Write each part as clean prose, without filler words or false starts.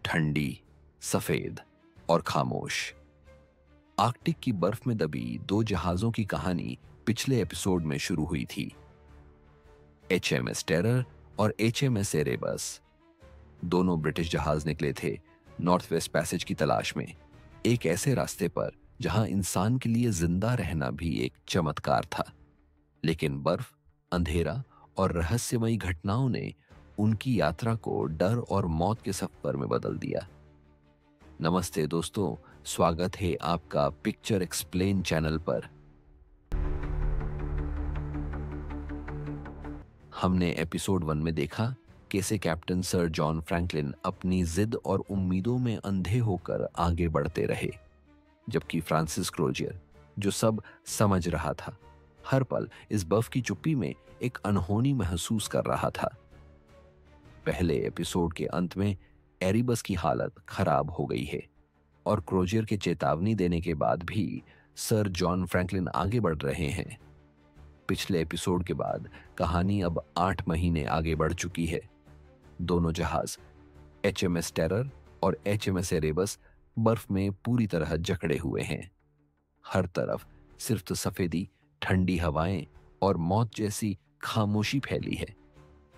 ठंडी, सफेद और खामोश। आर्कटिक की बर्फ में दबी दो जहाजों की कहानी पिछले एपिसोड में शुरू हुई थी। HMS टेरर और HMS एरेबस दोनों ब्रिटिश जहाज निकले थे नॉर्थ वेस्ट पैसेज की तलाश में, एक ऐसे रास्ते पर जहां इंसान के लिए जिंदा रहना भी एक चमत्कार था। लेकिन बर्फ, अंधेरा और रहस्यमयी घटनाओं ने उनकी यात्रा को डर और मौत के सफर में बदल दिया। नमस्ते दोस्तों, स्वागत है आपका पिक्चर एक्सप्लेन चैनल पर। हमने एपिसोड 1 में देखा कैसे कैप्टन सर जॉन फ्रैंकलिन अपनी जिद और उम्मीदों में अंधे होकर आगे बढ़ते रहे, जबकि फ्रांसिस क्रोजियर, जो सब समझ रहा था, हर पल इस बर्फ की चुप्पी में एक अनहोनी महसूस कर रहा था। पहले एपिसोड के अंत में एरिबस की हालत खराब हो गई है और क्रोजियर के चेतावनी देने के बाद भी सर जॉन फ्रैंकलिन आगे बढ़ रहे हैं। पिछले एपिसोड के बाद कहानी अब 8 महीने आगे बढ़ चुकी है। दोनों जहाज HMS टेरर और HMS एरेबस बर्फ में पूरी तरह जकड़े हुए हैं। हर तरफ सिर्फ सफेदी, ठंडी हवाएं और मौत जैसी खामोशी फैली है।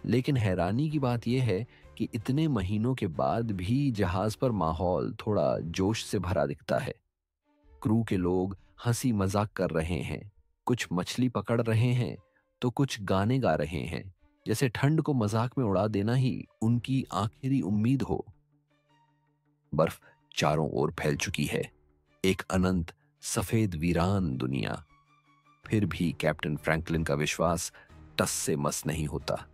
लेकिन हैरानी की बात यह है कि इतने महीनों के बाद भी जहाज पर माहौल थोड़ा जोश से भरा दिखता है। क्रू के लोग हंसी मजाक कर रहे हैं, कुछ मछली पकड़ रहे हैं तो कुछ गाने गा रहे हैं, जैसे ठंड को मजाक में उड़ा देना ही उनकी आखिरी उम्मीद हो। बर्फ चारों ओर फैल चुकी है, एक अनंत सफेद वीरान दुनिया। फिर भी कैप्टन फ्रैंकलिन का विश्वास टस से मस नहीं होता।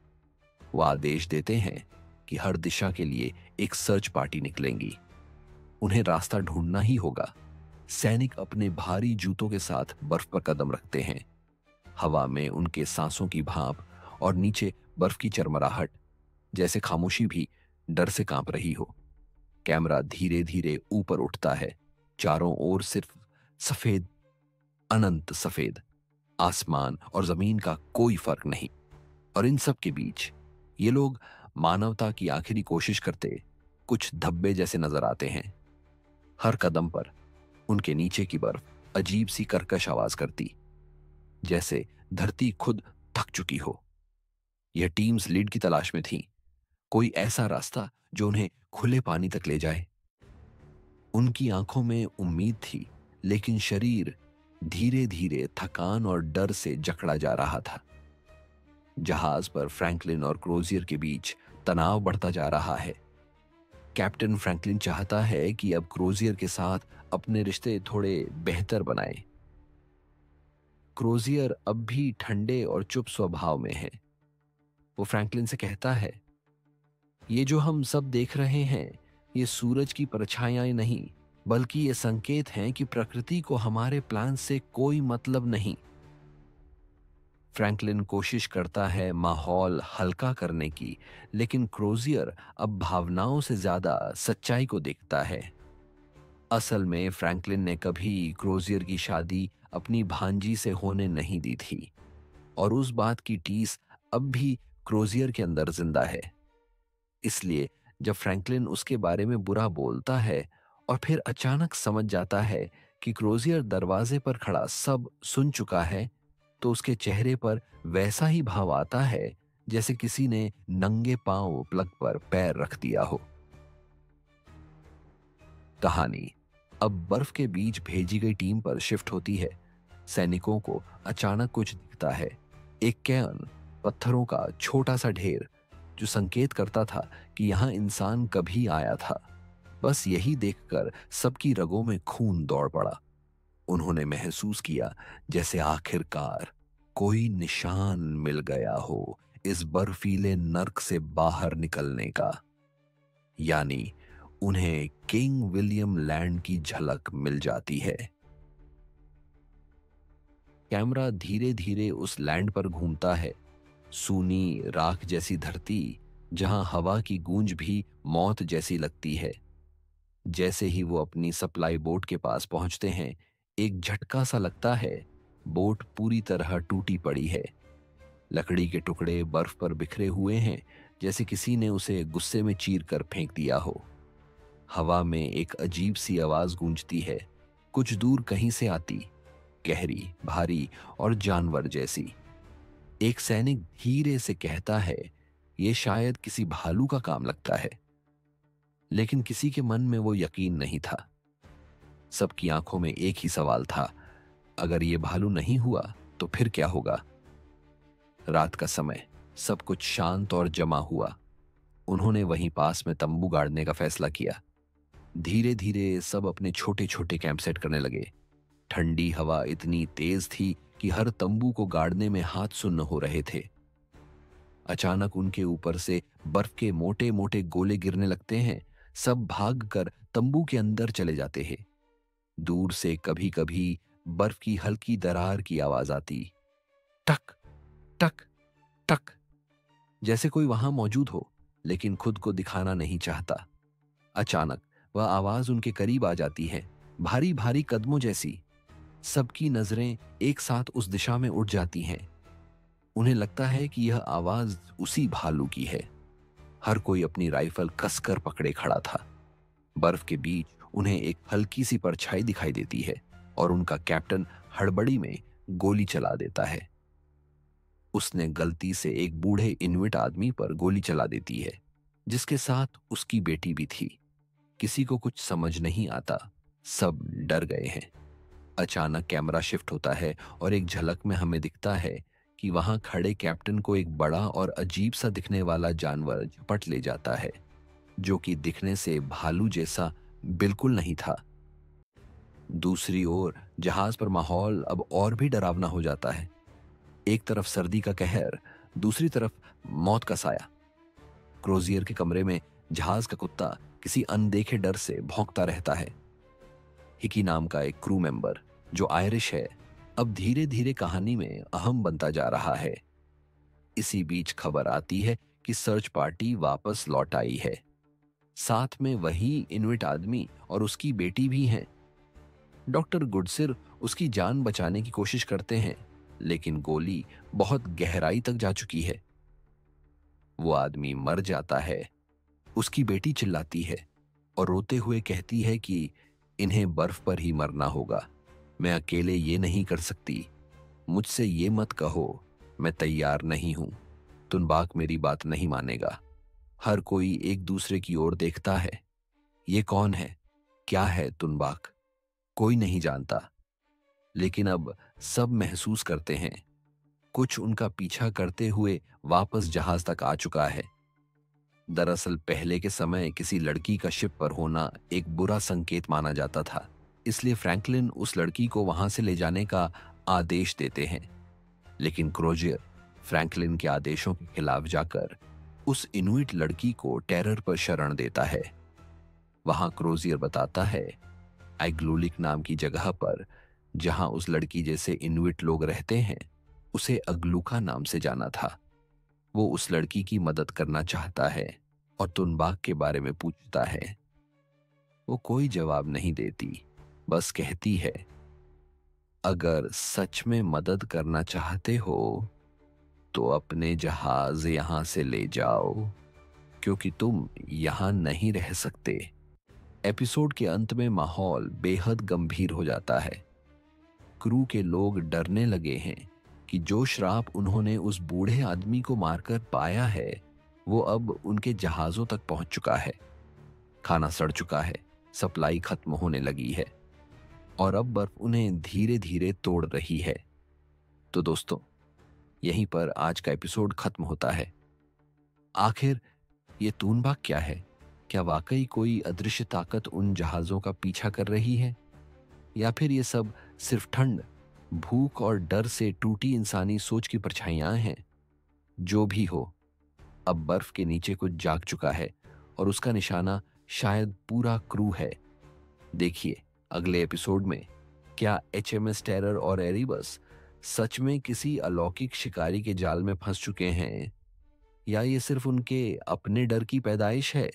वो आदेश देते हैं कि हर दिशा के लिए एक सर्च पार्टी निकलेंगी। उन्हें रास्ता ढूंढना ही होगा। सैनिक अपने भारी जूतों के साथ बर्फ पर कदम रखते हैं। हवा में उनके सांसों की भाप और नीचे बर्फ की चरमराहट, जैसे खामोशी भी डर से कांप रही हो। कैमरा धीरे धीरे ऊपर उठता है। चारों ओर सिर्फ सफेद, अनंत सफेद आसमान और जमीन का कोई फर्क नहीं। और इन सब के बीच ये लोग मानवता की आखिरी कोशिश करते कुछ धब्बे जैसे नजर आते हैं। हर कदम पर उनके नीचे की बर्फ अजीब सी कर्कश आवाज करती, जैसे धरती खुद थक चुकी हो। यह टीम्स लीड की तलाश में थी, कोई ऐसा रास्ता जो उन्हें खुले पानी तक ले जाए। उनकी आंखों में उम्मीद थी, लेकिन शरीर धीरे धीरे थकान और डर से जकड़ा जा रहा था। जहाज पर फ्रैंकलिन और क्रोजियर के बीच तनाव बढ़ता जा रहा है। कैप्टन फ्रैंकलिन चाहता है कि अब क्रोजियर के साथ अपने रिश्ते थोड़े बेहतर बनाए। क्रोजियर अब भी ठंडे और चुप स्वभाव में है। वो फ्रैंकलिन से कहता है, ये जो हम सब देख रहे हैं, ये सूरज की परछाइयां नहीं, बल्कि ये संकेत हैं कि प्रकृति को हमारे प्लान से कोई मतलब नहीं। फ्रैंकलिन कोशिश करता है माहौल हल्का करने की, लेकिन क्रोजियर अब भावनाओं से ज्यादा सच्चाई को देखता है। असल में फ्रैंकलिन ने कभी क्रोजियर की शादी अपनी भांजी से होने नहीं दी थी, और उस बात की टीस अब भी क्रोजियर के अंदर जिंदा है। इसलिए जब फ्रैंकलिन उसके बारे में बुरा बोलता है और फिर अचानक समझ जाता है कि क्रोजियर दरवाजे पर खड़ा सब सुन चुका है, तो उसके चेहरे पर वैसा ही भाव आता है जैसे किसी ने नंगे पांव प्लग पर पैर रख दिया हो। कहानी अब बर्फ के बीच भेजी गई टीम पर शिफ्ट होती है। सैनिकों को अचानक कुछ दिखता है, एक कैन, पत्थरों का छोटा सा ढेर, जो संकेत करता था कि यहां इंसान कभी आया था। बस यही देखकर सबकी रगों में खून दौड़ पड़ा। उन्होंने महसूस किया जैसे आखिरकार कोई निशान मिल गया हो इस बर्फीले नर्क से बाहर निकलने का। यानी उन्हें किंग विलियम लैंड की झलक मिल जाती है। कैमरा धीरे धीरे उस लैंड पर घूमता है। सूनी राख जैसी धरती, जहां हवा की गूंज भी मौत जैसी लगती है। जैसे ही वो अपनी सप्लाई बोट के पास पहुंचते हैं, एक झटका सा लगता है। बोट पूरी तरह टूटी पड़ी है। लकड़ी के टुकड़े बर्फ पर बिखरे हुए हैं, जैसे किसी ने उसे गुस्से में चीर कर फेंक दिया हो। हवा में एक अजीब सी आवाज गूंजती है, कुछ दूर कहीं से आती, गहरी, भारी और जानवर जैसी। एक सैनिक धीरे से कहता है, ये शायद किसी भालू का काम लगता है। लेकिन किसी के मन में वो यकीन नहीं था। सबकी आंखों में एक ही सवाल था, अगर ये भालू नहीं हुआ तो फिर क्या होगा? रात का समय, सब कुछ शांत और जमा हुआ। उन्होंने वहीं पास में तंबू गाड़ने का फैसला किया। धीरे धीरे सब अपने छोटे छोटे कैंप सेट करने लगे। ठंडी हवा इतनी तेज थी कि हर तंबू को गाड़ने में हाथ सुन्न हो रहे थे। अचानक उनके ऊपर से बर्फ के मोटे मोटे गोले गिरने लगते हैं। सब भागकर तंबू के अंदर चले जाते हैं। दूर से कभी कभी बर्फ की हल्की दरार की आवाज आती, टक टक टक, जैसे कोई वहां मौजूद हो लेकिन खुद को दिखाना नहीं चाहता। अचानक वह आवाज उनके करीब आ जाती है, भारी भारी कदमों जैसी। सबकी नजरें एक साथ उस दिशा में उठ जाती हैं। उन्हें लगता है कि यह आवाज उसी भालू की है। हर कोई अपनी राइफल कसकर पकड़े खड़ा था। बर्फ के बीच उन्हें एक हल्की सी परछाई दिखाई देती है और उनका कैप्टन हड़बड़ी में गोली चला देता है। उसने गलती से एक बूढ़े इनुइट आदमी पर गोली चला देती है, जिसके साथ उसकी बेटी भी थी। किसी को कुछ समझ नहीं आता, सब डर गए हैं। अचानक कैमरा शिफ्ट होता है और एक झलक में हमें दिखता है कि वहां खड़े कैप्टन को एक बड़ा और अजीब सा दिखने वाला जानवर झपट ले जाता है, जो कि दिखने से भालू जैसा बिल्कुल नहीं था। दूसरी ओर जहाज पर माहौल अब और भी डरावना हो जाता है। एक तरफ सर्दी का कहर, दूसरी तरफ मौत का साया। क्रोजियर के कमरे में जहाज का कुत्ता किसी अनदेखे डर से भौंकता रहता है। हिकी नाम का एक क्रू मेंबर, जो आयरिश है, अब धीरे धीरे कहानी में अहम बनता जा रहा है। इसी बीच खबर आती है कि सर्च पार्टी वापस लौट आई है। साथ में वही इनुइट आदमी और उसकी बेटी भी हैं। डॉक्टर गुडसिर उसकी जान बचाने की कोशिश करते हैं, लेकिन गोली बहुत गहराई तक जा चुकी है। वो आदमी मर जाता है। उसकी बेटी चिल्लाती है और रोते हुए कहती है कि इन्हें बर्फ पर ही मरना होगा। मैं अकेले ये नहीं कर सकती। मुझसे ये मत कहो, मैं तैयार नहीं हूं। तुनबाक मेरी बात नहीं मानेगा। हर कोई एक दूसरे की ओर देखता है। ये कौन है? क्या है तुनबाक? कोई नहीं जानता। लेकिन अब सब महसूस करते हैं, कुछ उनका पीछा करते हुए वापस जहाज तक आ चुका है। दरअसल पहले के समय किसी लड़की का शिप पर होना एक बुरा संकेत माना जाता था, इसलिए फ्रैंकलिन उस लड़की को वहां से ले जाने का आदेश देते हैं। लेकिन क्रोजियर फ्रैंकलिन के आदेशों के खिलाफ जाकर उस इनुइट लड़की को टेरर पर शरण देता है। वहां क्रोजियर बताता है, आइग्लूलिक नाम की जगह पर जहां उस लड़की जैसे इनुइट लोग रहते हैं, उसे अग्लुका नाम से जाना था। वो उस लड़की की मदद करना चाहता है और तुनबाक के बारे में पूछता है। वो कोई जवाब नहीं देती, बस कहती है, अगर सच में मदद करना चाहते हो तो अपने जहाज यहां से ले जाओ, क्योंकि तुम यहां नहीं रह सकते। एपिसोड के अंत में माहौल बेहद गंभीर हो जाता है। क्रू के लोग डरने लगे हैं कि जो श्राप उन्होंने उस बूढ़े आदमी को मारकर पाया है, वो अब उनके जहाजों तक पहुंच चुका है। खाना सड़ चुका है, सप्लाई खत्म होने लगी है और अब बर्फ उन्हें धीरे धीरे तोड़ रही है। तो दोस्तों, यहीं पर आज का एपिसोड खत्म होता है। आखिर ये तूनबाक क्या है? क्या वाकई कोई अदृश्य ताकत उन जहाजों का पीछा कर रही है, या फिर ये सब सिर्फ ठंड, भूख और डर से टूटी इंसानी सोच की परछाइयां हैं? जो भी हो, अब बर्फ के नीचे कुछ जाग चुका है और उसका निशाना शायद पूरा क्रू है। देखिए अगले एपिसोड में, क्या एचएमएस टेरर और एरिबस सच में किसी अलौकिक शिकारी के जाल में फंस चुके हैं, या ये सिर्फ उनके अपने डर की पैदाइश है?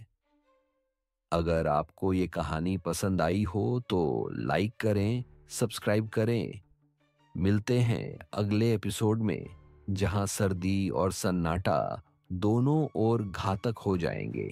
अगर आपको ये कहानी पसंद आई हो तो लाइक करें, सब्सक्राइब करें। मिलते हैं अगले एपिसोड में, जहां सर्दी और सन्नाटा दोनों ओर घातक हो जाएंगे।